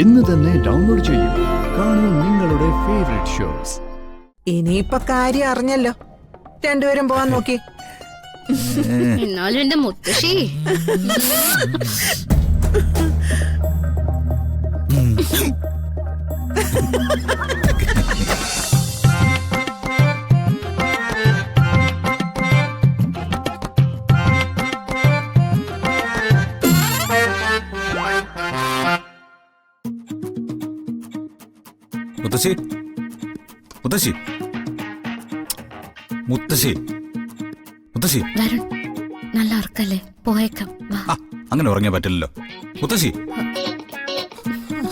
ഇന്ന് തന്നെ ഡൗൺലോഡ് ചെയ്യൂ. കാണൂ നിങ്ങളുടെ ഫേവറേറ്റ് ഷോസ്. ഇനിയിപ്പൊ കാര്യം അറിഞ്ഞല്ലോ. രണ്ടുപേരും പോവാൻ നോക്കി. എന്നാലും എന്റെ മുത്തശ്ശി മുത്തശ്ശി മുത്തശ്ശി മുത്തശ്ശി മുത്തശ്ശി വരുൺ, നല്ല ഉറക്കല്ലേ, പോയേക്കാം വാ. അങ്ങനെ ഉറങ്ങാൻ പറ്റില്ലല്ലോ. മുത്തശ്ശി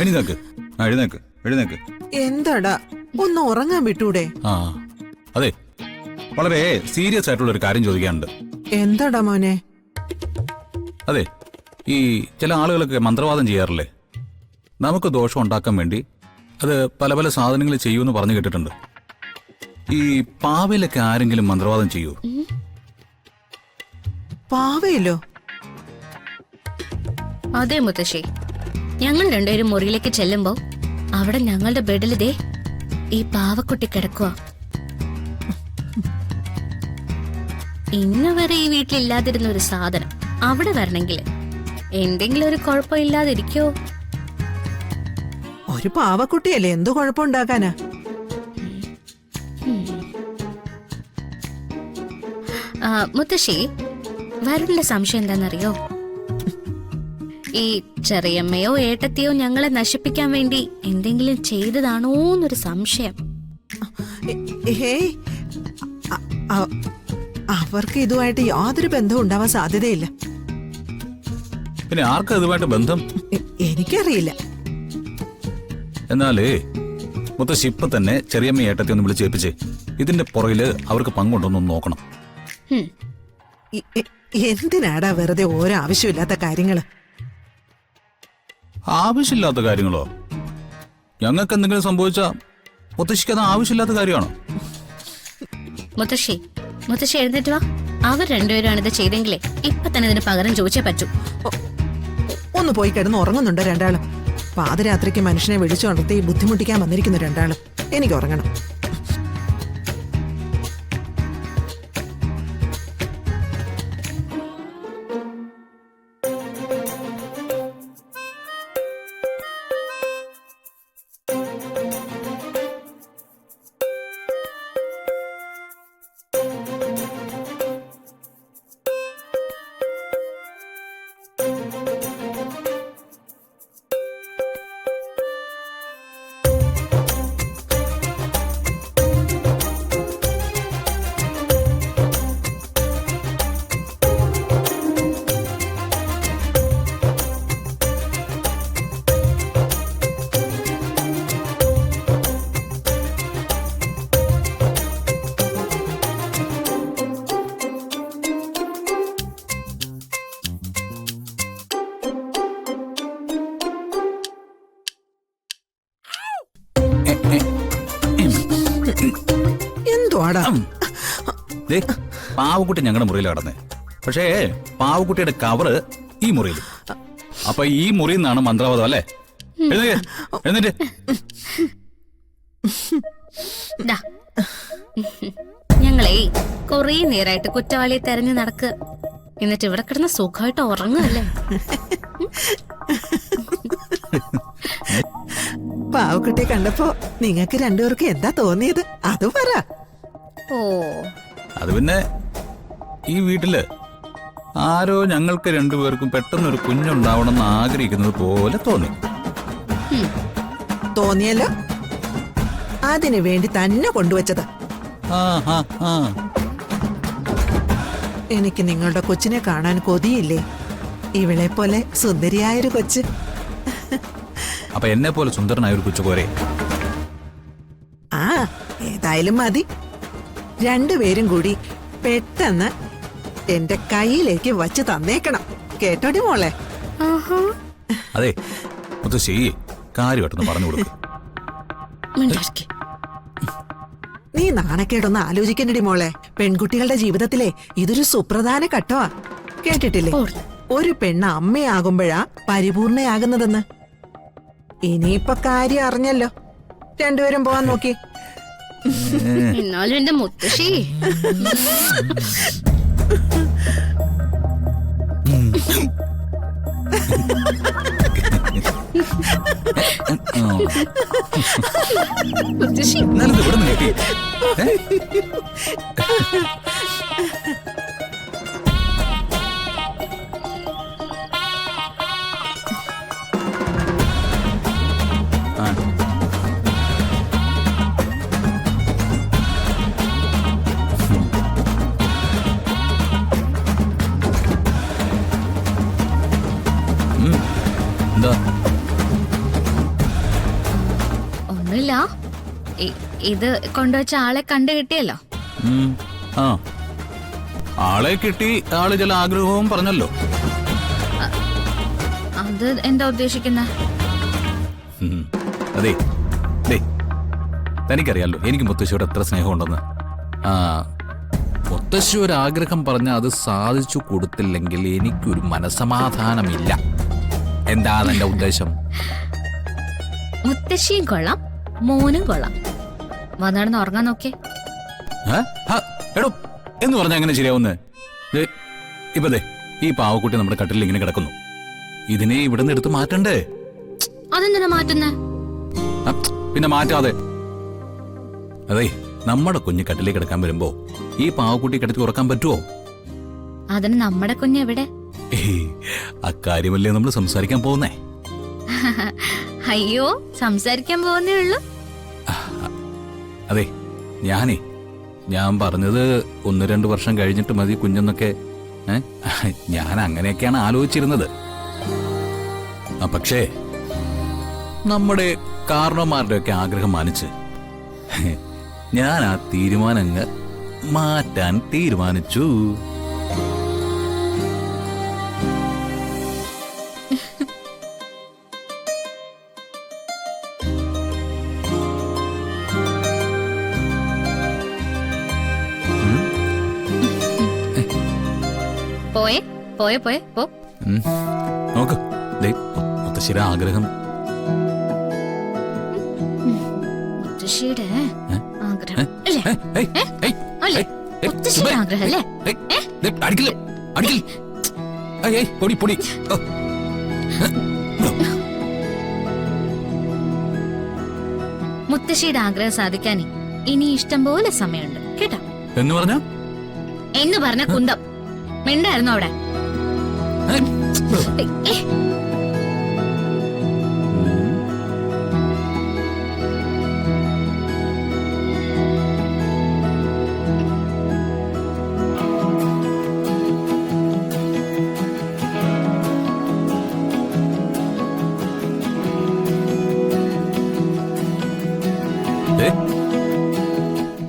എഴുന്നേക്ക്, എഴുന്നേക്ക് എഴുന്നേക്ക്. എന്താടാ, ഒന്ന് ഉറങ്ങാൻ വിട്ടൂടെ? ആ അതെ, വളരെ സീരിയസ് ആയിട്ടുള്ള ഒരു കാര്യം ചോദിക്കാനുണ്ട്. എന്താടാ മോനെ? അതെ, ഈ ചില ആളുകളൊക്കെ മന്ത്രവാദം ചെയ്യാറില്ലേ? നമുക്ക് ദോഷം ഉണ്ടാക്കാൻ വേണ്ടി അത് പല പല സാധനങ്ങൾ ചെയ്യുമെന്ന് പറഞ്ഞു കേട്ടിട്ടുണ്ട്. ഈ പാവയിലൊക്കെ ആരെങ്കിലും മന്ത്രവാദം ചെയ്യൂ? പാവയില്ലോ? അതെ മുത്തശ്ശി, ഞങ്ങൾ രണ്ടുപേരും മുറിയിലേക്ക് ചെല്ലുമ്പോ അവിടെ ഞങ്ങളുടെ ബെഡിൽ ദേ ഈ പാവക്കുട്ടി കിടക്കുക. ഇന്ന് വരെ ഈ വീട്ടിലില്ലാതിരുന്ന ഒരു സാധനം അവിടെ വരണമെങ്കിൽ എന്തെങ്കിലും ഒരു കുഴപ്പമില്ലാതിരിക്കോ? ഒരു പാവക്കുട്ടിയല്ലേ, എന്തു കുഴപ്പമുണ്ടാക്കാനാ? മുത്തശ്ശി, വരുണിന്റെ സംശയം എന്താണെന്നറിയോ? ഈ ചെറിയമ്മയോ ഏട്ടത്തെയോ ഞങ്ങളെ നശിപ്പിക്കാൻ വേണ്ടി എന്തെങ്കിലും ചെയ്തതാണോന്നൊരു സംശയം. അവർക്ക് ഇതുമായിട്ട് യാതൊരു ബന്ധവും ഉണ്ടാവാൻ സാധ്യതയില്ല. പിന്നെ ആർക്കാ ഇതുമായിട്ട് ബന്ധം? എനിക്കറിയില്ല. എന്നാലേ മുത്തശ്ശി ഇപ്പൊ തന്നെ ചെറിയമ്മ ഏട്ടത്തെ ഒന്ന് വിളിച്ചേൽപ്പിച്ചേ. ഇതിന്റെ പുറകില് അവർക്ക് പങ്കുണ്ടോന്നൊന്ന് നോക്കണം. എന്തിനാടാ വെറുതെ ഓരോ ആവശ്യമില്ലാത്ത കാര്യങ്ങള്? ആവശ്യമില്ലാത്ത കാര്യങ്ങളോ? ഞങ്ങൾക്ക് എന്തെങ്കിലും സംഭവിച്ചാ മുത്തശ്ശിക്ക് അത് ആവശ്യമില്ലാത്ത കാര്യമാണോ? മുത്തശ്ശി എഴുന്നേറ്റ് വാ. അവർ രണ്ടുപേരാണ് ഇത് ചെയ്തെങ്കിലേ ഇപ്പൊ തന്നെ ഇതിന് പകരം ചോദിച്ചേ പറ്റൂ. ഒന്ന് പോയി കിടന്ന് ഉറങ്ങുന്നുണ്ടോ രണ്ടാളും? പാതിരാത്രിക്ക് മനുഷ്യനെ വിളിച്ചുണർത്തി ബുദ്ധിമുട്ടിക്കാൻ വന്നിരിക്കുന്നു രണ്ടാളും. എനിക്ക് ഉറങ്ങണം. എന്തുവാടാ? പാവക്കുട്ടി ഞങ്ങളുടെ മുറിയിൽ കടന്നേ. പക്ഷേ പാവക്കുട്ടിയുടെ കവറ് ഈ മുറിയിൽ. അപ്പൊ ഈ മുറിയിൽ നിന്നാണ് മന്ത്രവാദം അല്ലേ? എഴുന്നേറ്റ്. ഞങ്ങളെ കൊറേ നേരായിട്ട് കുറ്റവാളിയെ തെരഞ്ഞു നടക്കുക, എന്നിട്ട് ഇവിടെ കിടന്ന് സുഖമായിട്ട് ഉറങ്ങുകയല്ലേ? പാവക്കുട്ടിയെ കണ്ടപ്പോ നിങ്ങൾക്ക് രണ്ടുപേർക്ക് എന്താ തോന്നിയത്? അത് പറ. ഓ, അത് പിന്നെ ഈ വീട്ടില് ആരോ ഞങ്ങൾക്ക് രണ്ടുപേർക്കും പെട്ടെന്നൊരു കുഞ്ഞുണ്ടാവണമെന്ന് ആഗ്രഹിക്കുന്നത് പോലെ തോന്നി. തോന്നിയല്ലോ, അതിനു വേണ്ടി തന്നെ കൊണ്ടുവച്ചതാ. എനിക്ക് നിങ്ങളുടെ കൊച്ചിനെ കാണാൻ കൊതിയില്ലേ? ഇവളെ പോലെ സുന്ദരിയായൊരു കൊച്ച്. അപ്പൊ എന്നെ പോലെ സുന്ദരനായ ഒരു കൊച്ചു പോരെ? ആ, ഏതായാലും മതി. രണ്ടുപേരും കൂടി പെട്ടെന്ന് എന്റെ കയ്യിലേക്ക് വച്ച് തന്നേക്കണം. കേട്ടോടി മോളെ? അതെ മുത്തശ്ശി, കാര്യമായിട്ടൊന്ന് പറഞ്ഞു കൊടുക്കും. നീ നാണക്കേടൊന്ന് ആലോചിക്കണ്ടടി മോളെ. പെൺകുട്ടികളുടെ ജീവിതത്തിലെ ഇതൊരു സുപ്രധാന ഘട്ടമാ. കേട്ടിട്ടില്ലേ, ഒരു പെണ്ണ് അമ്മയാകുമ്പോഴാ പരിപൂർണയാകുന്നതെന്ന്. ഇനിയിപ്പൊ കാര്യം അറിഞ്ഞല്ലോ. രണ്ടുപേരും പോവാൻ നോക്കി. എന്നാലും എന്റെ മുത്തശ്ശി മുത്തശ്ശി എന്നാലും ഇവിടെ നിന്ന് കിട്ടി. എന്താ ഒന്നുമില്ല. ഇത് കൊണ്ടുവച്ച ആളെ കണ്ടു കിട്ടിയല്ലോ. ആ ആളെ കിട്ടി. ആള് ചില ആഗ്രഹവും പറഞ്ഞല്ലോ. അത് എന്താ ഉദ്ദേശിക്കുന്ന? അതെ തനിക്കറിയാലോ എനിക്ക് മുത്തശ്ശിയോട് എത്ര സ്നേഹമുണ്ടെന്ന്. ആ മുത്തശ്ശി ഒരു ആഗ്രഹം പറഞ്ഞ അത് സാധിച്ചു കൊടുത്തില്ലെങ്കിൽ എനിക്കൊരു മനസമാധാനമില്ല. എന്താണ് എന്റെ ഉദ്ദേശം? മുത്തശ്ശിയും കൊള്ളാം, മോനും കൊള്ളാം. വന്നാണെന്ന് ഉറങ്ങാൻ നോക്കേ. എടോ എന്ന് പറഞ്ഞാൽ എങ്ങനെ ശരിയാവുന്നേ? ഇപ്പൊ ഈ പാവക്കുട്ടി നമ്മുടെ കട്ടിലിൽ ഇങ്ങനെ കിടക്കുന്നു. ഇതിനെ ഇവിടെ നിന്ന് എടുത്ത് മാറ്റണ്ടേ? അതെന്തിനാ മാറ്റുന്നേ? പിന്നെ മാറ്റാതെ. അതെ നമ്മുടെ കുഞ്ഞ് കട്ടിലേക്ക് കിടക്കാൻ വരുമ്പോ ഈ പാവക്കുട്ടി കിടത്തി ഉറക്കാൻ പറ്റുമോ? അതിന് നമ്മുടെ കുഞ്ഞെവിടെ? അക്കാര്യമല്ലേ നമ്മൾ സംസാരിക്കാൻ പോകുന്നേ. അയ്യോ, സംസാരിക്കാൻ പോകുന്നേ ഉള്ളൂ. അതെ ഞാൻ പറഞ്ഞത് 1-2 വർഷം കഴിഞ്ഞിട്ട് മതി കുഞ്ഞെന്നൊക്കെ. ഞാൻ അങ്ങനെയൊക്കെയാണ് ആലോചിച്ചിരുന്നത്. പക്ഷേ നമ്മുടെ കാരണവന്മാരുടെയൊക്കെ ആഗ്രഹം മാനിച്ച് ഞാൻ ആ തീരുമാനം അങ്ങ് മാറ്റാൻ തീരുമാനിച്ചു. പോയെ പോ. നോക്ക് മുത്തശ്ശിയുടെ ആഗ്രഹം. മുത്തശ്ശിയുടെ ആഗ്രഹം അല്ലേ? മുത്തശ്ശിയുടെ ആഗ്രഹം അല്ലേ? മുത്തശ്ശിയുടെ ആഗ്രഹം സാധിക്കാനേ ഇനി ഇഷ്ടം പോലെ സമയമുണ്ട് കേട്ടോ. എന്ന് പറഞ്ഞ കുന്തം മിണ്ടായിരുന്നു അവിടെ.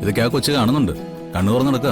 ഇതൊക്കെ ആ കൊച്ചു കാണുന്നുണ്ട്. കണ്ണു തുറന്നെടുക്ക.